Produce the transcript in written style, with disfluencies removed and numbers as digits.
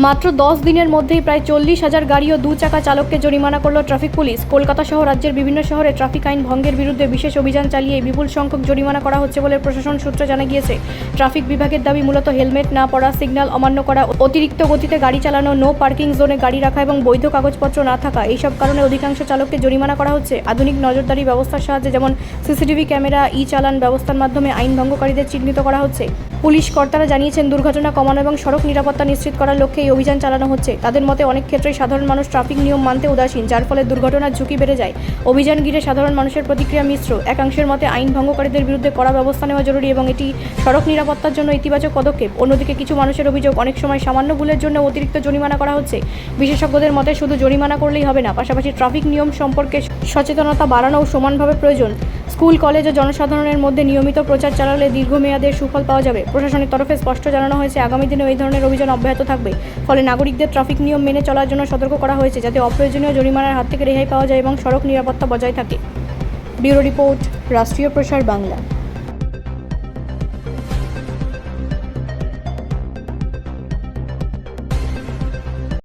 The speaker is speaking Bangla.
মাত্র 10 দিনের মধ্যেই প্রায় 40,000 গাড়ি ও দু চাকা চালককে জরিমানা করল ট্রাফিক পুলিশ। কলকাতা সহ রাজ্যের বিভিন্ন শহরে ট্রাফিক আইন ভঙ্গের বিরুদ্ধে বিশেষ অভিযান চালিয়ে বিপুল সংখ্যক জরিমানা করা হচ্ছে বলে প্রশাসন সূত্রে জানা গিয়েছে। ট্রাফিক বিভাগের দাবি মূলত হেলমেট না পরা, সিগন্যাল অমান্য করা, অতিরিক্ত গতিতে গাড়ি চালানো, নো পার্কিং জোনে গাড়ি রাখা এবং বৈধ কাগজপত্র না থাকা, এইসব কারণে অধিকাংশ চালককে জরিমানা করা হচ্ছে। আধুনিক নজরদারি ব্যবস্থার সাহায্যে যেমন সিসিটিভি ক্যামেরা, চালান ব্যবস্থার মাধ্যমে আইন ভঙ্গকারীদের চিহ্নিত করা হচ্ছে। পুলিশ কর্তারা জানিয়েছেন, দুর্ঘটনা কমানো এবং সড়ক নিরাপত্তা নিশ্চিত করার লক্ষ্যে এই অভিযান চালানো হচ্ছে। তাদের মতে অনেক ক্ষেত্রেই সাধারণ মানুষ ট্রাফিক নিয়ম মানতে উদাসীন, যার ফলে দুর্ঘটনার ঝুঁকি বেড়ে যায়। অভিযান ঘিরে সাধারণ মানুষের প্রতিক্রিয়া মিশ্র। একাংশের মতে আইন ভঙ্গকারীদের বিরুদ্ধে কড়া ব্যবস্থা নেওয়া জরুরি এবং এটি সড়ক নিরাপত্তার জন্য ইতিবাচক পদক্ষেপ। অন্যদিকে কিছু মানুষের অভিযোগ, অনেক সময় সামান্য ভুলের জন্য অতিরিক্ত জরিমানা করা হচ্ছে। বিশেষজ্ঞদের মতে শুধু জরিমানা করলেই হবে না, পাশাপাশি ট্রাফিক নিয়ম সম্পর্কে সচেতনতা বাড়ানোও সমানভাবে প্রয়োজন। স্কুল, কলেজ ও জনসাধারণের মধ্যে নিয়মিত প্রচার চালালে দীর্ঘমেয়াদে সুফল পাওয়া যাবে। প্রশাসনের তরফে স্পষ্ট জানানো হয়েছে, আগামী দিনেও এই ধরনের অভিযান অব্যাহত থাকবে। ফলে নাগরিকদের ট্রাফিক নিয়ম মেনে চলার জন্য সতর্ক করা হয়েছে, যাতে অপ্রয়োজনীয় জরিমানার হাত থেকে রেহাই পাওয়া যায় এবং সড়ক নিরাপত্তা বজায় থাকে। ব্যুরো রিপোর্ট, রাষ্ট্রীয় প্রসার বাংলা।